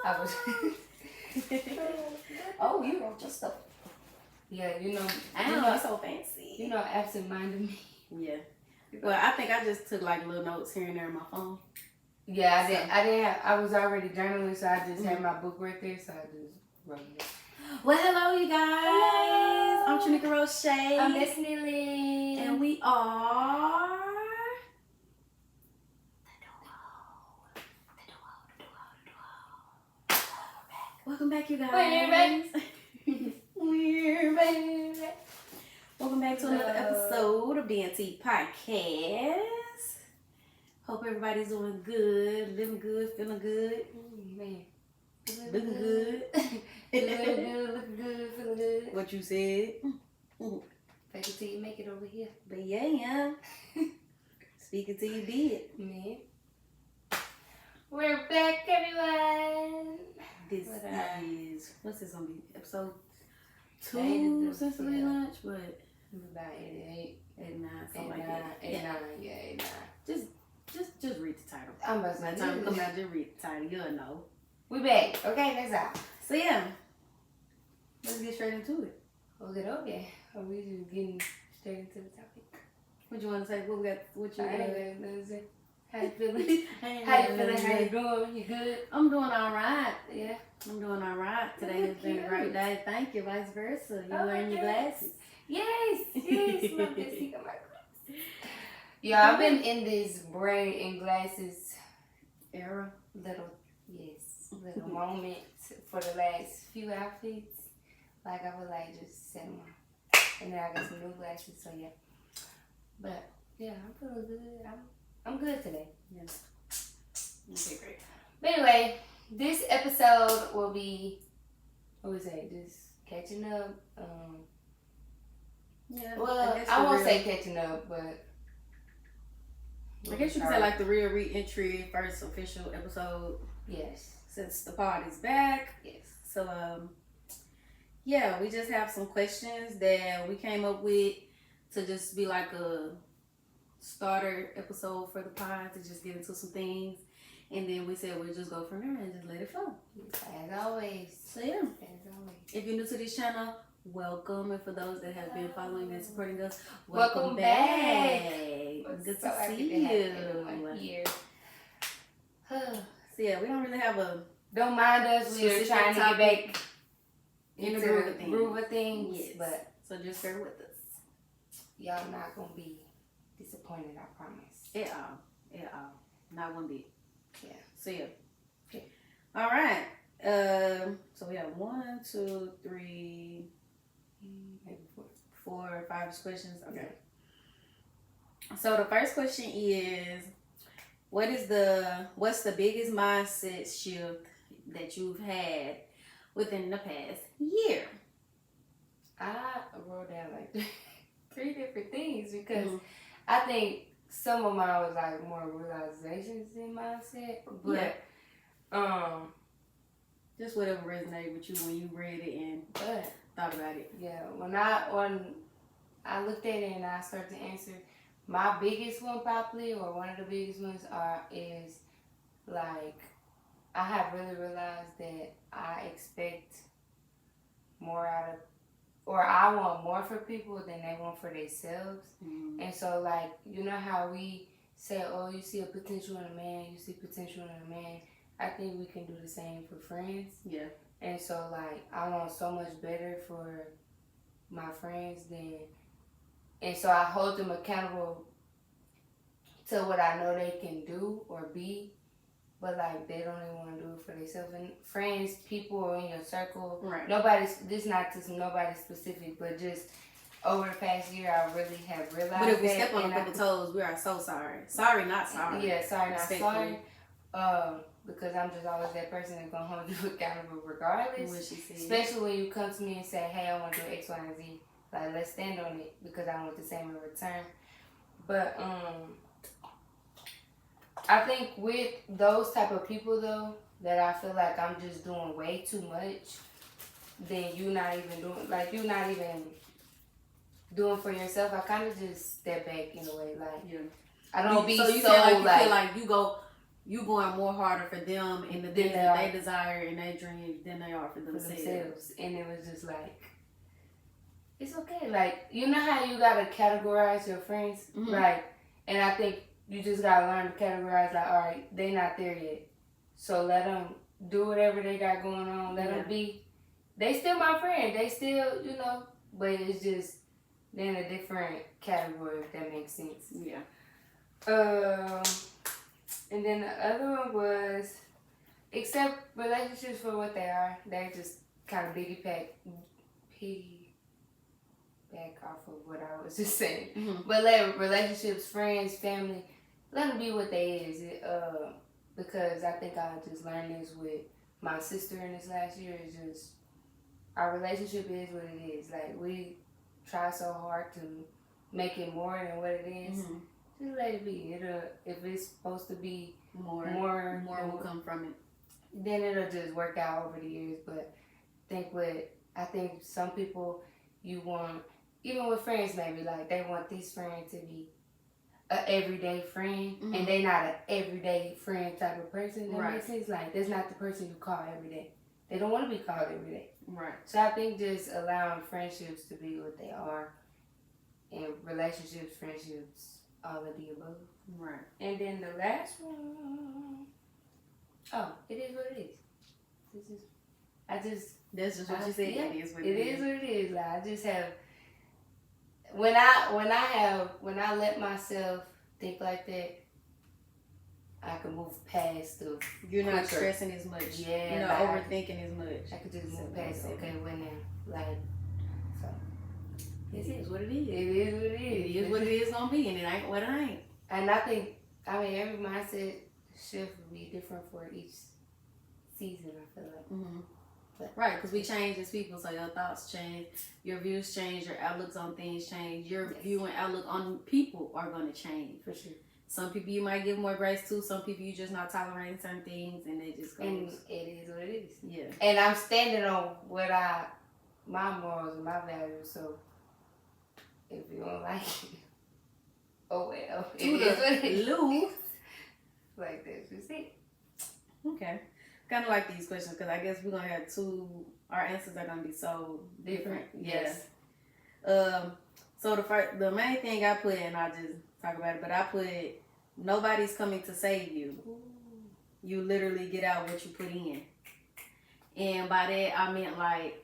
I was. Oh, you wrote your stuff. Yeah, you know. I don't know. It's so fancy. You know, absent-minded me. Yeah. Well, I think I just took like little notes here and there on my phone. Yeah, I didn't. I was already journaling, so I just had my book right there, so I just wrote it. Well, hello, you guys. Hello. I'm Trinica Roche. I'm Destiny Lynn. And we are... Welcome back, you guys. We're back. We're back. Welcome back to another episode of DNT Podcast. Hope everybody's doing good, living good, feeling good. Man. Looking good. Looking good, feeling good. What you said. Fake it till you make it over here. But yeah. Speak it till you did. Man. We're back, everyone. This is, what's this gonna be? Episode 2 Eight, since the yeah. relaunch? What? About 88. 89, something like that. 89, yeah, 89. Just read the title. I'm about to By the say, time it comes out, just read the title. You'll know. we back. Okay, that's all. So yeah, let's get straight into it. Okay. Are we just getting straight into the topic? What you want to say? What we got? What you I got? ain't gonna say. How you feeling? How you feeling? How you doing? You good? I'm doing all right. Yeah. I'm doing all right. Today has been a great day. Thank you. Vice versa. You Oh, wearing your glasses? Yes. Love this. You got my glasses. Yeah, I've been in this braid and glasses Era. little moment for the last few outfits. Like I would like just set them on. And then I got some new glasses, so yeah. But yeah, I'm feeling good. I'm good today. Yeah. Okay, great. But anyway, this episode will be, what we say, just catching up. Yeah. Well, I won't say catching up, but I guess you could say like the real re-entry, first official episode yes. since the party's back. Yes. So yeah, we just have some questions that we came up with to just be like a starter episode for the pod to just get into some things, and then we said we'll just go from there and just let it flow. As always. So yeah, As always. if you're new to this channel, welcome, and for those that have been following and supporting us, Welcome back. Good So to happy see to have everyone you. here. So yeah, we don't really have a Don't mind us. We're specific trying to get topic back in the into groove groove of things. Yes. But So just bear with us. y'all not going to be disappointed, I promise. At all. Not one bit. Yeah. So yeah. Okay. All right. So we have 1, 2, 3, Maybe 4, 5 questions. Okay. So the first question is, what's the biggest mindset shift that you've had within the past year? I wrote down like 3 different things because I think some of mine was like more realizations than mindset. But just whatever resonated with you when you read it and thought about it. Yeah, when I looked at it and I started to answer, my biggest one probably, or one of the biggest ones is like I have really realized that I expect more out of, or I want more for people than they want for themselves. Mm-hmm. And so like, you know how we say, oh, you see a potential in a man, you see potential in a man. I think we can do the same for friends. Yeah. And so like, I want so much better for my friends and so I hold them accountable to what I know they can do or be, but like they don't even want to do it for themselves. And friends, people in your circle, right. This not just nobody specific, but just over the past year, I really have realized. But if we step on a couple toes, we are so sorry. Sorry, not sorry. Yeah, sorry, not sorry. Because I'm just always that person that's gonna hold you accountable regardless. What she said. Especially when you come to me and say, hey, I want to do X, Y, and Z. Like, let's stand on it because I want the same in return. But I think with those type of people though, that I feel like I'm just doing way too much, then you not even doing for yourself. I kind of just step back in a way, like I don't be so you so feel like like you feel like you go you going more harder for them and the things that they desire and they dream than they are for themselves. And it was just like, it's okay. Like, you know how you gotta categorize your friends? Mm-hmm. Like, and I think you just gotta learn to categorize, like, all right, they not there yet. So let them do whatever they got going on. Let them be. They still my friend. They still, you know, but it's just they're in a different category, if that makes sense. Yeah. And then the other one was, accept relationships for what they are. They just kind of piggyback off of what I was just saying. Mm-hmm. But let relationships, friends, family, let them be what they is. Because I think I just learned this with my sister in this last year. Is just our relationship is what it is. Like, we try so hard to make it more than what it is. Mm-hmm. Just let it be. If it's supposed to be more will come from it. Then it'll just work out over the years. But I think some people, you want, even with friends maybe, like they want this friend to be an everyday friend, mm-hmm. and they not an everyday friend type of person. That right. makes sense. Like, that's not the person you call every day. They don't want to be called every day. Right. So I think just allowing friendships to be what they are, and relationships, friendships, all of the above. Right. And then the last one, it is what it is. That's just what you said. Yeah, it is what it is. What it is. Like, I just have, when I let myself think like that, I can move past the. You're not stressing as much. Yeah. You're not overthinking as much. I could just move past it. Okay, when now, like, so. It is what it is. It is what it is. It is what it is gonna be, and it ain't what it ain't. And I think, every mindset shift will be different for each season, I feel like. Mm-hmm. Right, because we change as people, so your thoughts change, your views change, your outlooks on things change, your view and outlook on people are going to change. For sure. Some people you might give more grace to, some people you just not tolerating certain things, and it just goes. And it is what it is. Yeah. And I'm standing on my morals and my values, so if you don't like it, oh well. It is what it is. Like, that's just it. Okay. Kind of like these questions because I guess we're gonna have our answers are gonna be so different. Yes. So the main thing I put, and I just talk about it, but I put, nobody's coming to save you. Ooh. You literally get out what you put in. And by that I meant, like,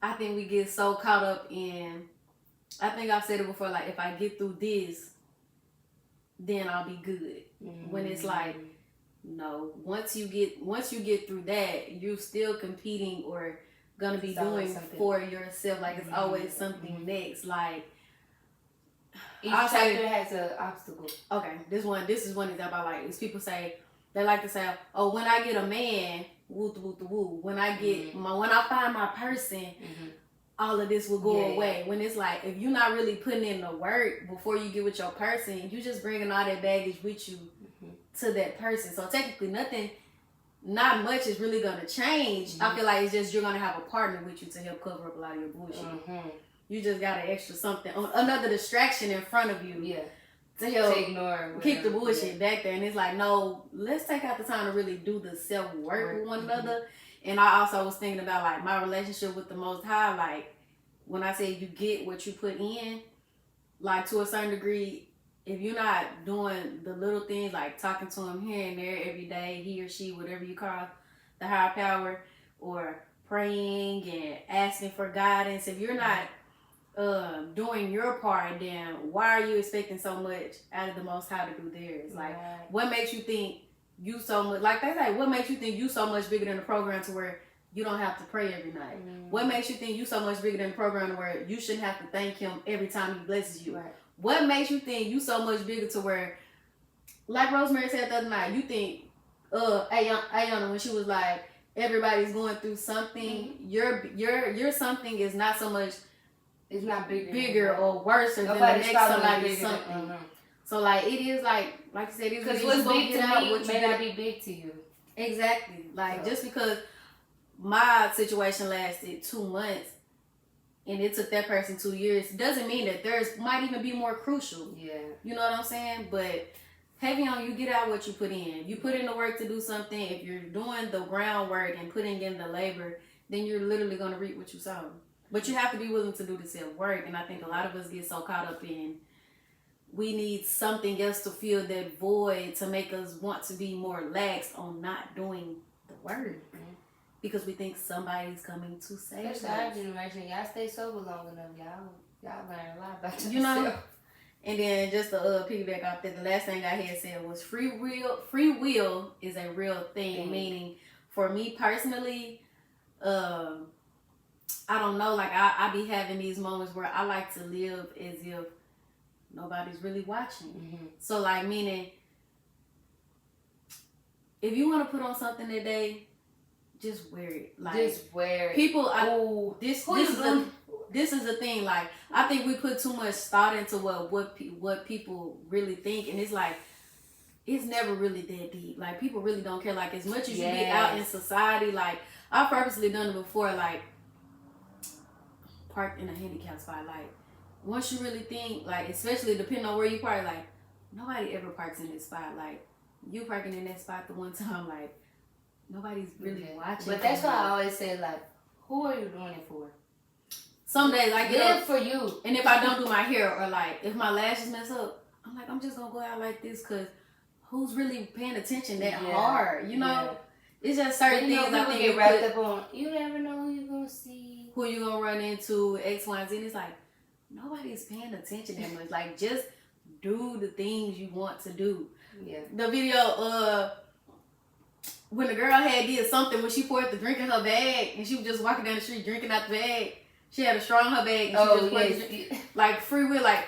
I think we get so caught up in, I think I've said it before, like, if I get through this, then I'll be good. Mm-hmm. When it's like, no, once you get through that, you're still competing or gonna be doing for yourself. Like, it's always something next. Like, each chapter has an obstacle. Okay, this is one example I like. Is people say, they like to say, oh, when I get a man, woo woo woo. When I get when I find my person, all of this will go away. When it's like, if you're not really putting in the work before you get with your person, you just bringing all that baggage with you to that person. So technically not much is really gonna change. I feel like it's just you're gonna have a partner with you to help cover up a lot of your bullshit. You just got an extra something, another distraction in front of you. Yeah. To help keep the bullshit back there. And it's like, no, let's take out the time to really do the self-work with one another. And I also was thinking about, like, my relationship with the Most High. Like, when I say you get what you put in, like, to a certain degree, if you're not doing the little things, like talking to him here and there every day, he or she, whatever you call the higher power, or praying and asking for guidance, if you're not doing your part, then why are you expecting so much out of the Most High to do theirs? Like, what makes you think you so much, like they say, what makes you think you so much bigger than the program to where you don't have to pray every night? What makes you think you so much bigger than the program to where you shouldn't have to thank him every time he blesses you? What makes you think you so much bigger to where, like Rosemary said the other night, you think Ayana, when she was like, everybody's going through something, your something is not so much, it's not bigger or worse than the next somebody's something. So, like, it is like you said, it's because what's big to me may not be big to you. Exactly. Like, just because my situation lasted 2 months and it took that person 2 years doesn't mean that theirs might even be more crucial. Yeah. You know what I'm saying? But heavy on you, get out what you put in. You put in the work to do something. If you're doing the groundwork and putting in the labor, then you're literally going to reap what you sow. But you have to be willing to do the self work. And I think a lot of us get so caught up in, we need something else to fill that void to make us want to be more lax on not doing the work. Because we think somebody's coming to save us. Especially our generation, y'all stay sober long enough, y'all learn a lot about yourself. You know? And then just to piggyback off that, the last thing I had said was free will is a real thing. Meaning, for me personally, I don't know, like I be having these moments where I like to live as if nobody's really watching. Mm-hmm. So like, meaning, if you want to put on something that day, just wear it. Like, just wear it. People, this is the thing. Like, I think we put too much thought into what people really think, and it's like, it's never really that deep. Like, people really don't care. Like, as much as you be out in society, like, I've purposely done it before. Like, parked in a handicap spot. Like, once you really think, like, especially depending on where you park, like, nobody ever parks in this spot. Like, you parking in that spot the one time, like, nobody's really watching. But that's why I always say, like, who are you doing it for? Some days I get up for you. And if I don't do my hair, or like if my lashes mess up, I'm like, I'm just gonna go out like this, because who's really paying attention that hard? You know? Yeah. It's just certain things I think get wrapped up on. You never know who you're gonna see. Who you gonna run into, X, Y, and Z. And it's like, nobody's paying attention that much. Like, just do the things you want to do. Yeah. The video, when the girl had did something when she poured the drink in her bag and she was just walking down the street drinking out the bag. She had a straw in her bag and she just poured the drink. Like, free will, like,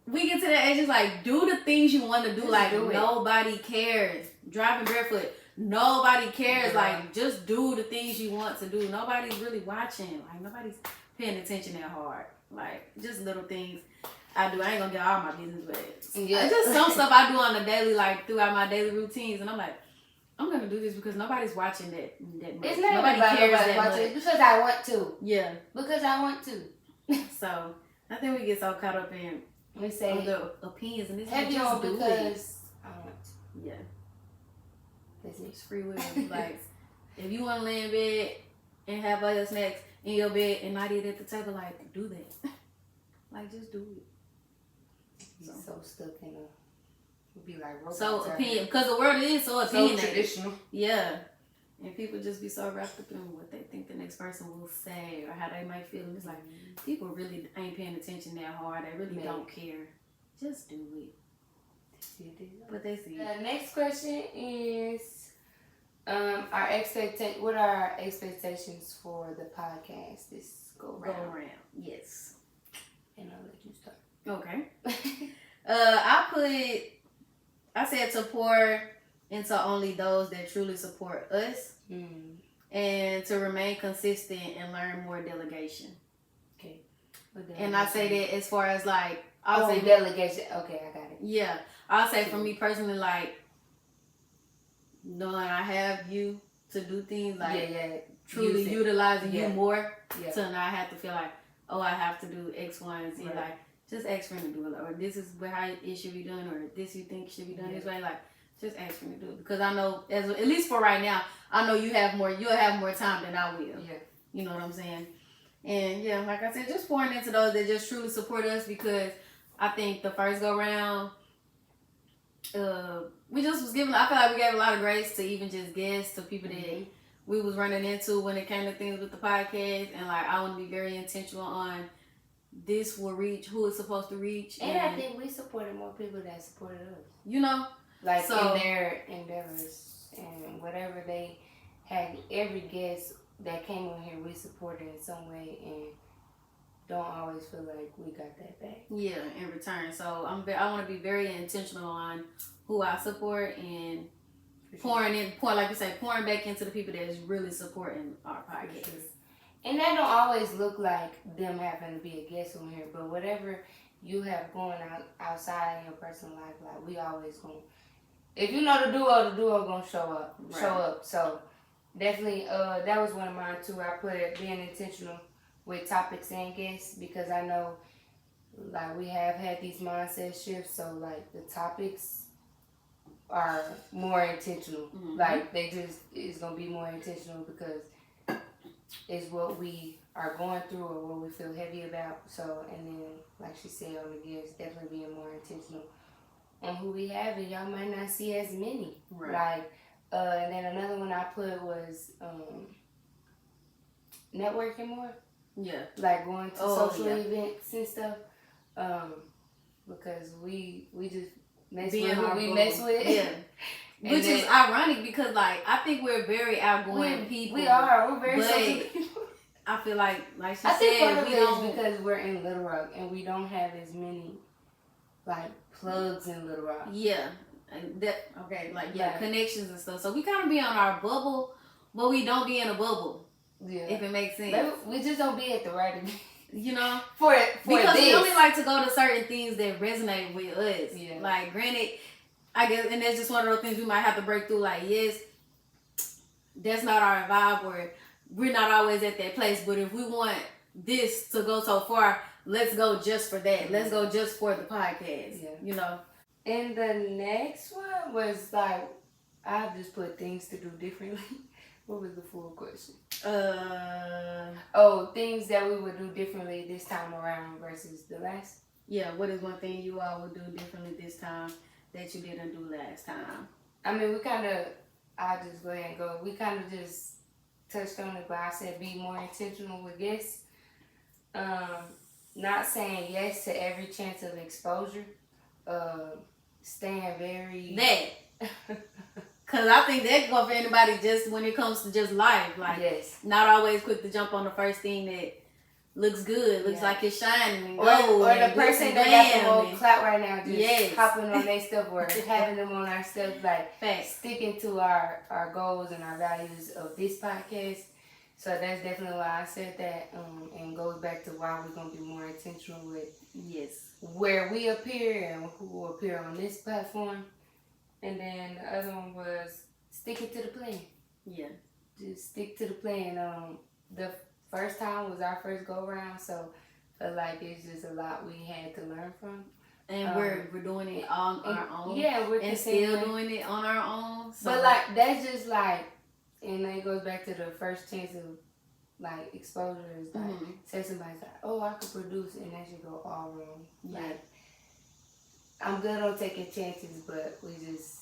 we get to that age, it's like, do the things you want to do. Just like, nobody cares. Driving barefoot, nobody cares. Yeah. Like, just do the things you want to do. Nobody's really watching. Like, nobody's paying attention that hard. Like, just little things I do. I ain't gonna get all my business, but just some stuff I do on the daily, like, throughout my daily routines. And I'm like, I'm gonna do this because nobody's watching that much. It's not nobody cares that much. It's because I want to. Yeah. Because I want to. So I think we get so caught up in we say the opinions and this heavy on because I want to. Yeah. That's it. It's free will. Like, if you wanna lay in bed and have all your snacks in your bed and not eat at the table, like, do that. Like, just do it. So stuck in a be like so opinion, because the world is so opinionated. So traditional. Yeah. And people just be so wrapped up in what they think the next person will say or how they might feel. And it's like, people really ain't paying attention that hard. They really don't care. Just do it. But that's it. The next question is, what are our expectations for the podcast this go around? Yes. And I'll let you start. Okay. I said to pour into only those that truly support us, and to remain consistent and learn more delegation. Okay. And I say that as far as like, I'll say delegation. Okay, I got it. Yeah, I'll say for me personally, like, knowing I have you to do things, like truly utilizing you more, to not have to feel like, oh, I have to do X, Y, and Z. Right. Like, just ask for him to do it, or this is how it should be done, or this you think should be done this way. Like, just ask for him to do it, because I know, at least for right now, I know you'll have more time than I will. Yeah, you know what I'm saying. And yeah, like I said, just pouring into those that just truly support us, because I think the first go round, we just was giving. I feel like we gave a lot of grace to even just guests, to people that we was running into when it came to things with the podcast, and like, I want to be very intentional on. This will reach who it's supposed to reach. And I think we supported more people that supported us. You know? Like, in their endeavors and whatever they had, every guest that came on here, we supported in some way, and don't always feel like we got that back. Yeah, in return. So I want to be very intentional on who I support, and pouring back into the people that is really supporting our podcast. Sure. And that don't always look like them having to be a guest on here, but whatever you have going outside in your personal life, like, we always gonna, if you know the duo gonna show up. Right. Show up. So definitely, that was one of mine too. I put it being intentional with topics and guests, because I know, like, we have had these mindset shifts, so like the topics are more intentional. Mm-hmm. Like they just it's gonna be more intentional because it's what we are going through or what we feel heavy about. So and then like she said on the guests, definitely being more intentional on who we have, and y'all might not see as many. Right. Like and then another one I put was networking more. Yeah. Like going to social events and stuff. Because we just mess with who we mess with. Yeah. Which is ironic because like I think we're very outgoing people. We are. We're very social people. I feel like she I said, think part of it is because we're in Little Rock and we don't have as many like plugs in Little Rock. Yeah. And connections and stuff. So we kind of be on our bubble, but we don't be in a bubble. Yeah. If it makes sense. We just don't be at the right event. You know? Because we only like to go to certain things that resonate with us. Yeah. Like granted, I guess, and that's just one of those things we might have to break through. Like, yes, that's not our vibe, or we're not always at that place. But if we want this to go so far, let's go just for that. Let's go just for the podcast. Yeah. You know? And the next one was like, I just put things to do differently. What was the full question? Things that we would do differently this time around versus the last. Yeah, what is one thing you all would do differently this time that you didn't do last time? I mean, I'll just go ahead and go. We kind of just touched on it, but I said be more intentional with guests. Not saying yes to every chance of exposure. Staying very... Because I think that go for anybody just when it comes to just life. Like, yes. Not always quick to jump on the first thing that looks good, looks like it's shining. Or the person that got the whole clap right now just hopping on their stuff or having them on our stuff. Like, sticking to our goals and our values of this podcast. So that's definitely why I said that, and goes back to why we're going to be more intentional with where we appear and who will appear on this platform. And then the other one was sticking to the plan. Yeah. Just stick to the plan. The first time was our first go around, so I feel like it's just a lot we had to learn from. And we're doing it on our own. Yeah, we're still doing it on our own. So. But like that's just like, and then it goes back to the first chance of like exposure is like say somebody's like, oh, I could produce, and that should go all wrong. Yeah. Like, I'm good on taking chances, but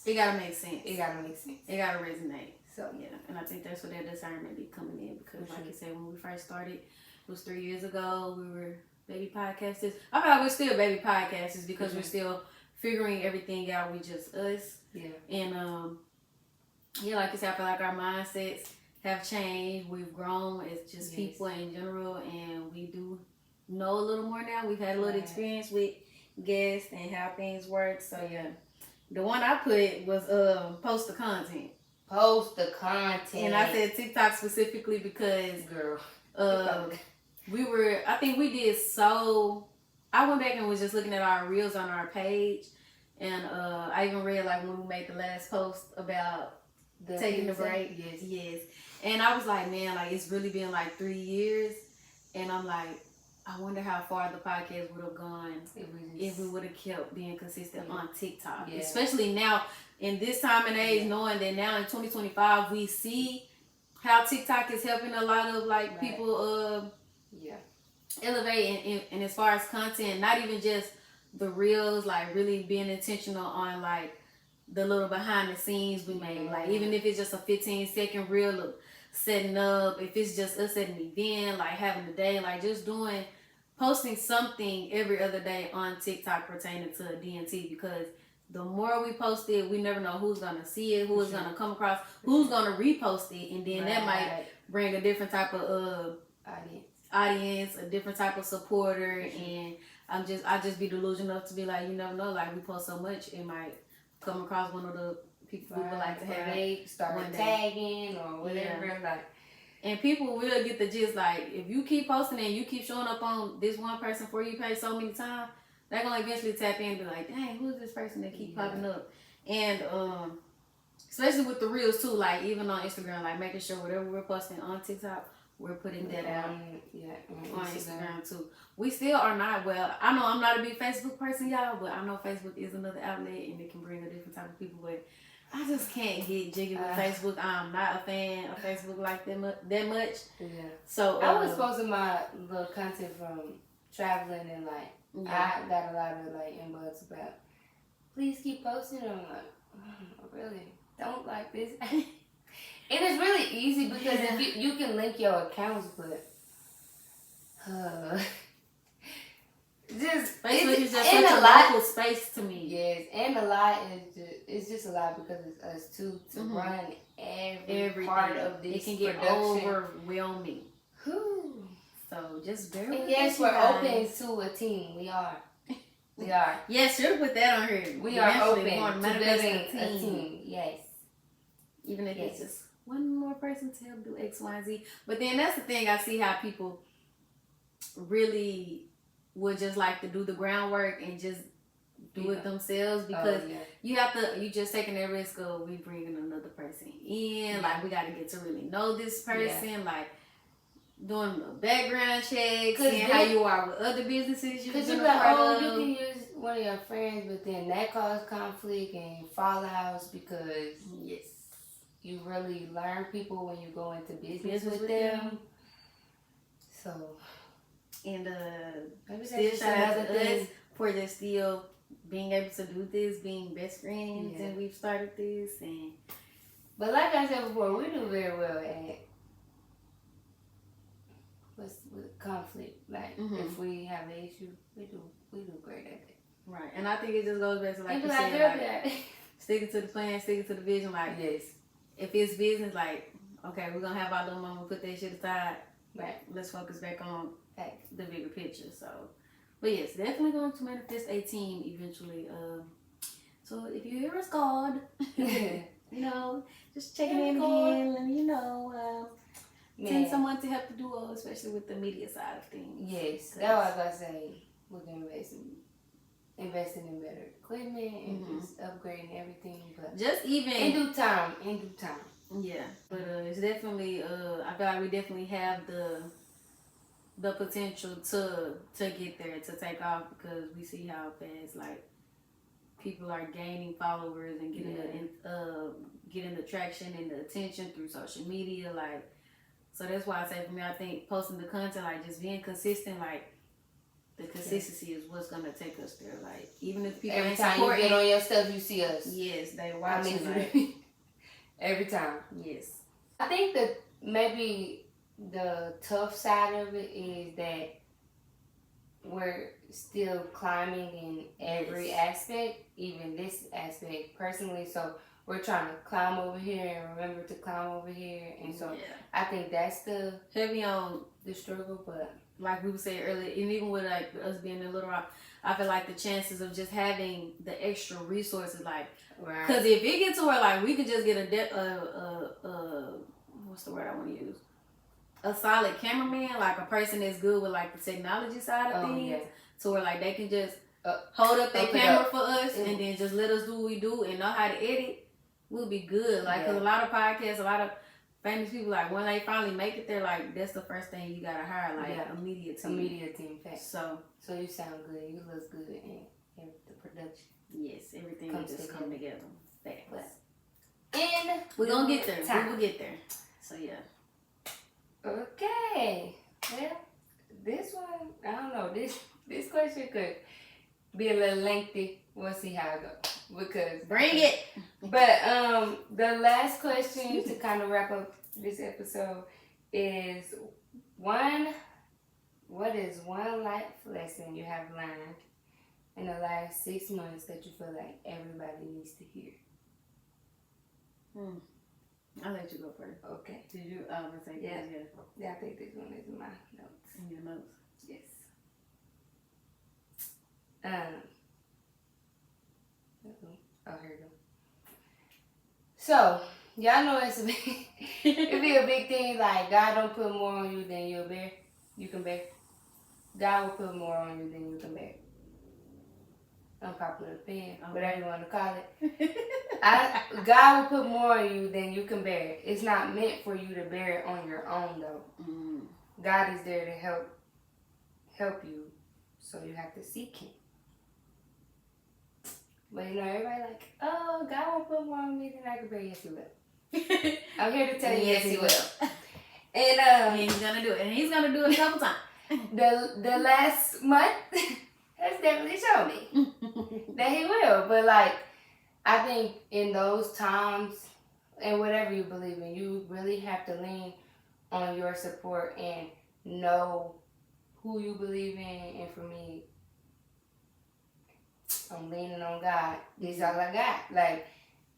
it gotta make sense. It gotta make sense. It gotta resonate. So yeah, and I think that's where that discernment be coming in because, like you said, when we first started, it was 3 years ago. We were baby podcasters. I feel like we're still baby podcasters because we're still figuring everything out. We just us. Yeah. And like you said, I feel like our mindsets have changed. We've grown as just people in general, and we do know a little more now. We've had a little experience with guests and how things work. So yeah, the one I put was post the content. Post the content. And I said TikTok specifically because I think we did I went back and was just looking at our reels on our page, and I even read like when we made the last post about taking the break. Yes. And I was like, man, like it's really been like 3 years, and I'm like, I wonder how far the podcast would have gone if we would have kept being consistent on TikTok. Yeah. Especially now in this time and age, knowing that now in 2025 we see how TikTok is helping a lot of like people elevate and as far as content, not even just the reels, like really being intentional on like the little behind the scenes we made. Like even if it's just a 15-second reel of setting up, if it's just us at an event, like having a day, like just posting something every other day on TikTok pertaining to DNT, because the more we post it, we never know who's going to see it, who is going to come across, who's going to repost it, and then that might bring a different type of audience, a different type of supporter, and I just be delusional enough to be like, you never know, like we post so much, it might come across one of the people we would like to have. They start tagging or whatever, and people will get the gist, like, if you keep posting and you keep showing up on this one person For You page so many times, they're going to eventually tap in and be like, dang, who's this person that keep popping up? And especially with the reels, too, like, even on Instagram, like, making sure whatever we're posting on TikTok, we're putting that out on Instagram too. We still are not, well, I know I'm not a big Facebook person, y'all, but I know Facebook is another outlet and it can bring a different type of people, but I just can't get jiggy with Facebook. I'm not a fan of Facebook like that much. Yeah. So I was posting my little content from traveling and like I got a lot of like inbox about please keep posting. I'm like, really? Don't like this. It is really easy because if you can link your accounts, but just Facebook is just such a local space to me. Yes, and a lot it's just a lot because it's us two to run every part of this. It can get overwhelming. Whew. So just bear with us. And yes, we're open to a team. We are. We are. Yes, should put that on here. We are open to building a team. Yes. Even if it's just one more person to help do X, Y, and Z. But then that's the thing. I see how people really would just like to do the groundwork and just do it themselves because you just taking that risk of we bringing another person in. Like we got to get to really know this person. Like doing a background check, seeing how you are with other businesses you've been a part of. You can use one of your friends, but then that causes conflict and fallouts because you really learn people when you go into business with them. So, and maybe still shout out to us for just still being able to do this, being best friends, and we've started this. But like I said before, we do very well at with conflict. Like if we have an issue, we do great at it. Right, and I think it just goes back to like you said, like, sticking to the plan, sticking to the vision. Like if it's business, like okay, we're gonna have our little moment, put that shit aside. Right, let's focus back on the bigger picture. So, but yes, definitely going to manifest a team eventually. So if you hear us called, you know, just checking in again, and send someone to help the duo, especially with the media side of things. Yes, that's what I was gonna say. We're gonna investing in better equipment and just upgrading everything, but just even in due time. Yeah, but it's definitely I feel like we definitely have the potential to get there, to take off, because we see how fast like people are gaining followers and getting the traction and the attention through social media. Like, so that's why I say for me, I think posting the content, like just being consistent, like the consistency is what's gonna take us there. Like even if people every time you get on your stuff, you see us. Yes, they watching. Every time. Yes. I think that maybe the tough side of it is that we're still climbing in every aspect, even this aspect personally. So we're trying to climb over here and remember to climb over here. And so I think that's the heavy on the struggle. But like we were saying earlier, and even with like us being in Little Rock, I feel like the chances of just having the extra resources, like, because if it gets to where like we could just get what's the word I want to use? A solid cameraman, like a person that's good with like the technology side of things, to where like they can just hold up their camera for us and then just let us do what we do and know how to edit, we'll be good. Like, because a lot of podcasts, a lot of famous people, like when they finally make it there, like that's the first thing you gotta hire, like a media team. So you sound good, you look good, and the production. Yes, everything will just come together. And we're gonna get there. We will get there. So yeah. Okay. Well, this one, I don't know. This question could be a little lengthy. We'll see how it goes. Because bring it. But the last question to kind of wrap up this episode is what is one life lesson you have learned in the last 6 months that you feel like everybody needs to hear? I'll let you go first. Okay. Did you say yeah, I think this one is in my notes. In your notes? Yes. Oh, here we go. So, y'all know it be a big thing, like God don't put more on you than you can bear. God will put more on you than you can bear. unpopular opinion, whatever you want to call it. God will put more on you than you can bear. It's not meant for you to bear it on your own, though. Mm. God is there to help you, so you have to seek Him. But you know, everybody like, oh, God won't put more on me than I can bear. Yes, He will. I'm here to tell you, yes, He will. And He's gonna do it, and He's gonna do it a couple times. The last month has definitely shown me that He will. But like, I think in those times, and whatever you believe in, you really have to lean on your support and know who you believe in. And for me, I'm leaning on God. This is all I got. Like,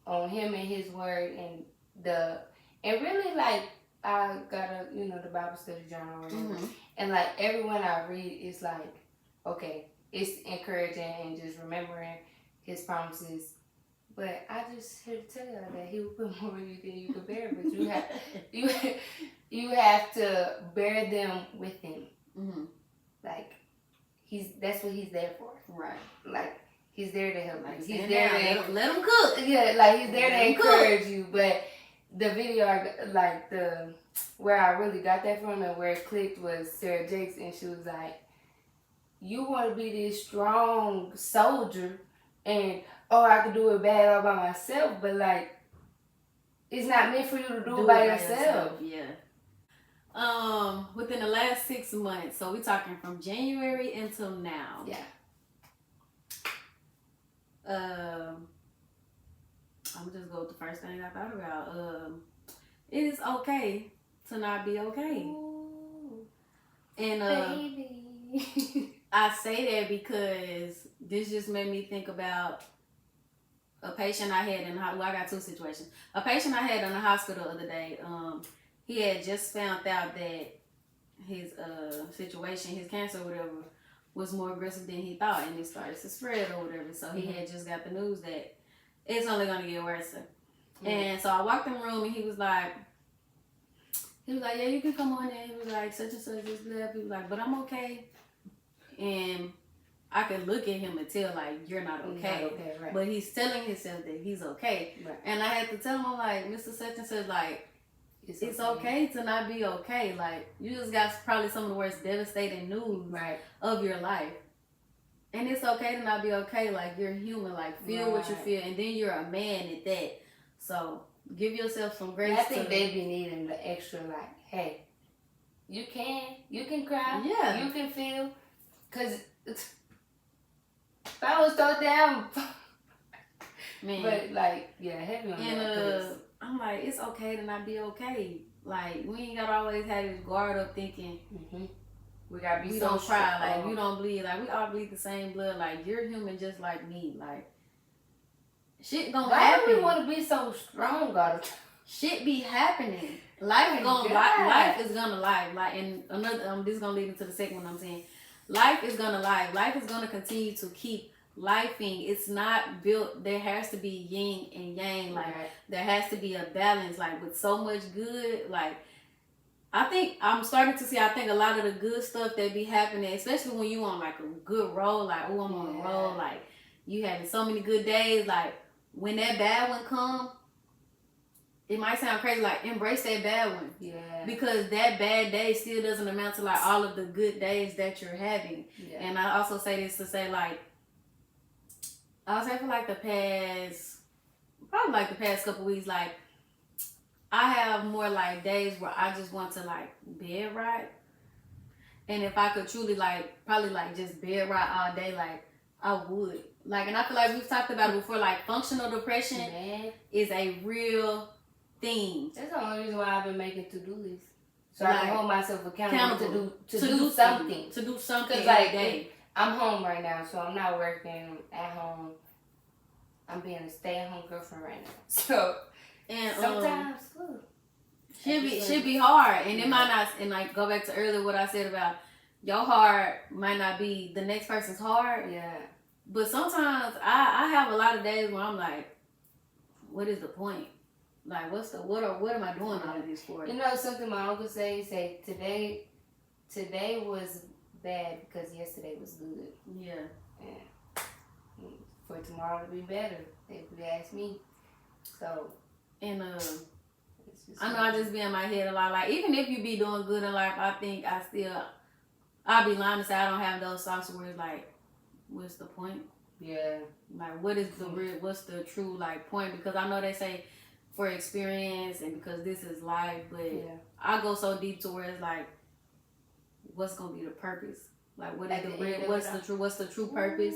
on Him and His word, and really, like, I got the Bible study journal or whatever. Mm-hmm. And like, everyone I read is like, okay, it's encouraging and just remembering His promises. But I just here to tell you that He will put more on you than you can bear. But you have to bear them with Him. Mm-hmm. Like, that's what He's there for. Right. Like, He's there to help you. He's there to let Him cook. Yeah, like, He's there to encourage you. But the video, where I really got that from and where it clicked was Sarah Jakes, and she was like, you want to be this strong soldier, and I could do it bad all by myself, but like, it's not meant for you to do it by yourself. Yeah. Within the last 6 months, so we're talking from January until now. Yeah. I'm gonna just go with the first thing I thought about. It is okay to not be okay. Ooh, and baby. I say that because this just made me think about a patient I had I got two situations. A patient I had in the hospital the other day. He had just found out that his situation, his cancer or whatever, was more aggressive than he thought, and it started to spread or whatever. So he had just got the news that it's only gonna get worse. Mm-hmm. And so I walked in the room, and he was like, yeah, you can come on in. He was like, such and such just left. He was like, but I'm okay. And I could look at him and tell, like, you're not okay. Not okay, right. But he's telling himself that he's okay. Right. And I had to tell him, like, Mr. Such and such, like, it's okay to not be okay. Like, you just got probably some of the worst devastating news of your life. And it's okay to not be okay. Like, you're human. Like, feel what you feel. And then you're a man at that. So, give yourself some grace. I think they be needing the extra, like, hey, you can cry. Yeah. You can feel. Because if I was thrown down, man. But, like, yeah, heavy on that. I'm like, it's okay to not be okay. Like, we ain't gotta always have this guard up thinking, we gotta be we so don't cry, like, you don't bleed. Like, we all bleed the same blood. Like, you're human just like me. Like, shit gonna happen. Why do we want to be so strong all the time? Shit be happening. Life is gonna life. Like, and another, this is gonna lead into the second one I'm saying. Life is gonna life. Life is gonna continue to keep lifing. It's not built. There has to be yin and yang. Like, there has to be a balance. Like, with so much good, like, I think I'm starting to see, I think a lot of the good stuff that be happening, especially when you on like a good roll, like, oh, I'm on a roll, like, you having so many good days, like, when that bad one come, it might sound crazy, like, embrace that bad one. Yeah. Because that bad day still doesn't amount to, like, all of the good days that you're having. Yeah. And I also say this to say, like, I'll say for, like, the past couple weeks, like, I have more, like, days where I just want to, like, bed rot. And if I could truly, like, probably, like, just bed rot all day, like, I would. Like, and I feel like we've talked about it before, like, functional depression is a real thing. That's the only reason why I've been making to-do lists. So I can hold myself accountable to do something. To do something. Because, like, I'm home right now, so I'm not working at home. I'm being a stay-at-home girlfriend right now. So, and sometimes, should be hard. And it might not, and like, go back to earlier what I said about your heart might not be the next person's heart. Yeah. But sometimes I have a lot of days where I'm like, what is the point? Like, what am I doing all of this for? You know something my uncle say today was bad because yesterday was good. Yeah. tomorrow to be better, if you ask me. So, and I know I just be in my head a lot. Like, even if you be doing good in life, I think I'll be lying to say I don't have those thoughts where it's like, what's the point? Yeah. Like, what's the true, like, point? Because I know they say for experience and because this is life, but I go so deep to where it's like, what's going to be the purpose? Like, what's the true purpose?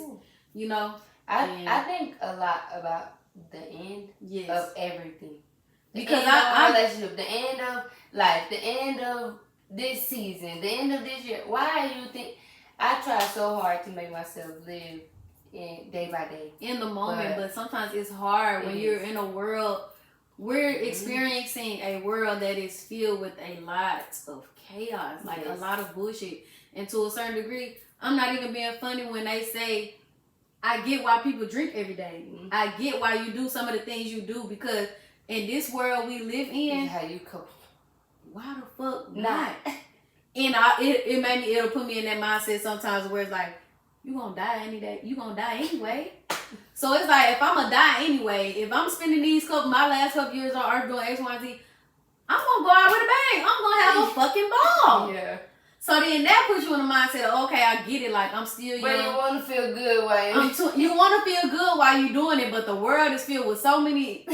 You know? I think a lot about the end of everything. Because I relationship, the end of life, the end of this season, the end of this year. Why do you think I try so hard to make myself live day by day in the moment? But sometimes it's hard when you're in a world. We're experiencing a world that is filled with a lot of chaos, like a lot of bullshit, and to a certain degree, I'm not even being funny when they say, I get why people drink every day. I get why you do some of the things you do, because in this world we live in, how you cope. Why the fuck not? And it'll put me in that mindset sometimes where it's like, you gonna die any day. You gonna die anyway. So it's like, if I'm gonna die anyway, if I'm spending my last couple years on earth doing X, Y, Z, I'm gonna go out with a bang. I'm gonna have a fucking ball. Yeah. So then that puts you in the mindset of, okay, I get it. Like, I'm still young. But you want to feel good while you want to feel good while you're doing it, but the world is filled with so many,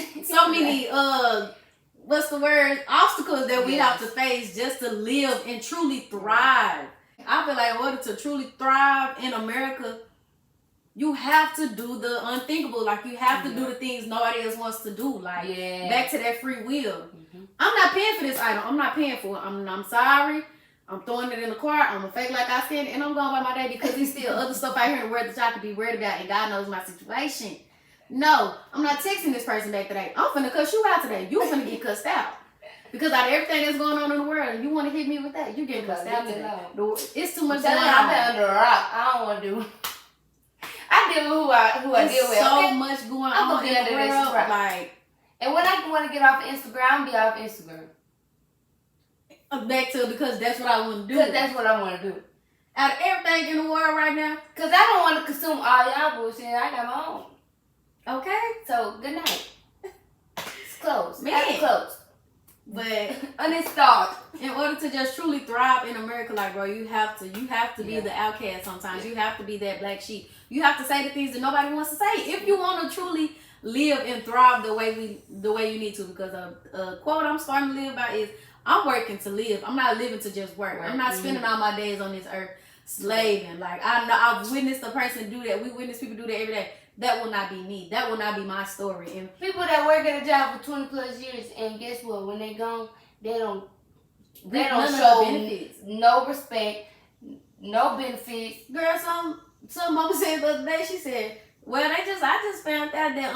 what's the word? Obstacles that we have to face just to live and truly thrive. I feel like in order to truly thrive in America, you have to do the unthinkable. Like, you have to do the things nobody else wants to do. Like, back to that free will. I'm not paying for this item. I'm not paying for it. I'm sorry. I'm throwing it in the car. I'm gonna fake like I said, and I'm going by my day because there's still other stuff out here in the world that y'all could be worried about, and God knows my situation. No, I'm not texting this person back today. I'm finna cuss you out today. You finna get cussed out. Because out of everything that's going on in the world, and you want to hit me with that, you getting cussed out today. It's too much going on. I'm under a rock. I don't want to do. I deal with who I deal with. So much going on in the world. Like, and when I want to get off Instagram, I'll be off Instagram. Back to, because that's what I want to do. Because that's what I want to do. Out of everything in the world right now. Because I don't want to consume all y'all bullshit. I got my own. Okay. So, good night. It's closed. Man. It's closed. But uninstalled. In order to just truly thrive in America, like, bro, you have to be the outcast sometimes. You have to be that black sheep. You have to say the things that nobody wants to say if you want to truly live and thrive the way you need to. Because a quote I'm starting to live by is, I'm working to live. I'm not living to just work. I'm not spending all my days on this earth slaving. Like, I've witnessed a person do that. We witness people do that every day. That will not be me. That will not be my story. And people that work at a job for 20 plus years, and guess what? When they gone, they don't show no respect, no benefits. Girl, some mama said the other day, she said, well, I just found out that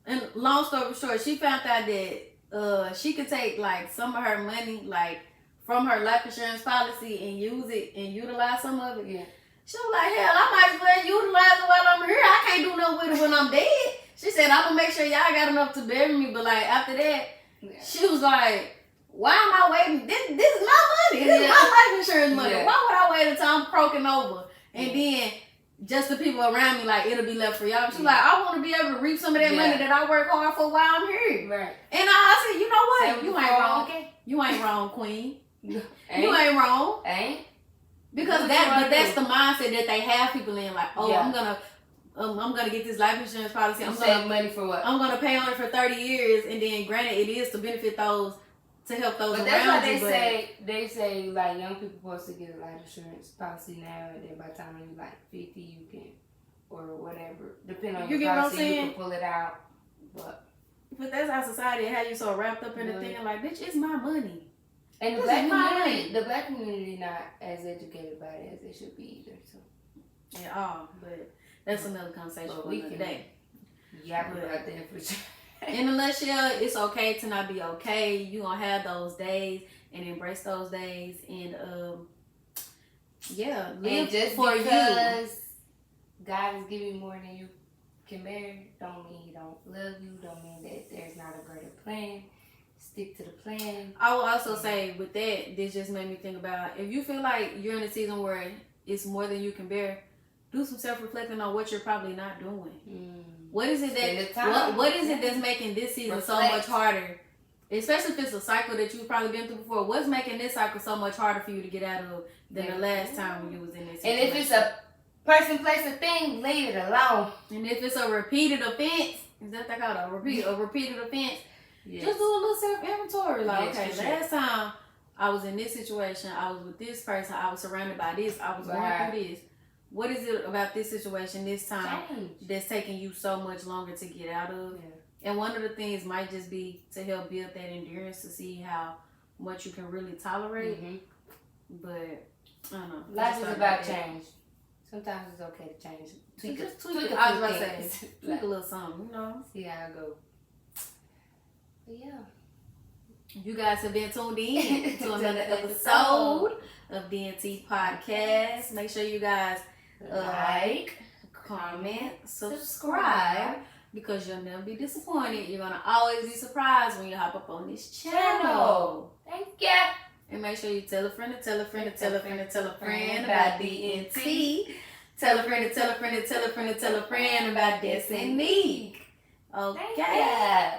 and long story short, she found out that she could take like some of her money, like from her life insurance policy, and use it and utilize some of it. Yeah. She was like, hell, I might as well utilize it while I'm here. I can't do nothing with it when I'm dead. She said, I'm gonna make sure y'all got enough to bury me. But like after that, she was like, why am I waiting? This is my money. This is my life insurance money. Yeah. Why would I wait until I'm croaking over? And then just the people around me, like, it'll be left for y'all. She's like, I want to be able to reap some of that money that I work hard for while I'm here. Right. And I said, you know what? You ain't wrong. Okay. You ain't wrong, queen. You ain't wrong. Ain't. Because that's the mindset that they have people in. Like, oh, I'm gonna get this life insurance policy. I'm gonna save money for what? I'm gonna pay on it for 30 years, and then granted, it is to benefit those, to help those but around that's why you. They say like young people supposed to get a life insurance policy now, and then by the time you're like 50, you can, or whatever, depending on your policy, you can pull it out. But that's our society and how you so wrapped up in the thing. Like, bitch, it's my money. And the black community not as educated about it as they should be either. So but that's another conversation for another day. Yeah, but about that for sure. In a nutshell, it's okay to not be okay. You gonna have those days and embrace those days, and live and just for because God is giving you more than you can bear, don't mean He don't love you. Don't mean that there's not a greater plan. Stick to the plan. I will also say with that, this just made me think about, if you feel like you're in a season where it's more than you can bear, do some self-reflecting on what you're probably not doing. Mm. What is it what is it that's making this season so much harder? Especially if it's a cycle that you've probably been through before. What's making this cycle so much harder for you to get out of than the last time when you was in this situation? And if it's a person, place, or thing, leave it alone. And if it's a repeated offense, is that they call it a repeated offense? Yes. Just do a little self-inventory. Like, okay, last time I was in this situation, I was with this person, I was surrounded by this, I was going through this. What is it about this situation this time that's taking you so much longer to get out of? Yeah. And one of the things might just be to help build that endurance to see how much you can really tolerate. Mm-hmm. But, I don't know. Life is about change. Sometimes it's okay to change. Tweak I was about to say, tweak a little something, you know? See how it goes. But yeah. You guys have been tuned in to another episode of DNT Podcast. Make sure you guys like, comment, subscribe, because you'll never be disappointed. You're going to always be surprised when you hop up on this channel. Thank you. And make sure you tell a friend to tell a friend to tell a friend to tell a friend about DNT. Tell a friend to tell a friend to tell a friend to tell a friend about Destiny. Okay.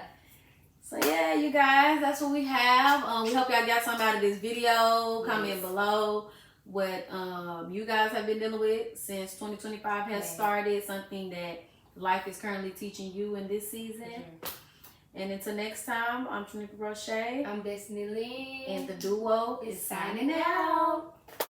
So yeah, you guys, that's what we have. We hope y'all got something out of this video. Comment below what you guys have been dealing with since 2025 has started. Something that life is currently teaching you in this season. And until next time, I'm Tanika Roche. I'm Destiny Lynn. And the duo is signing out.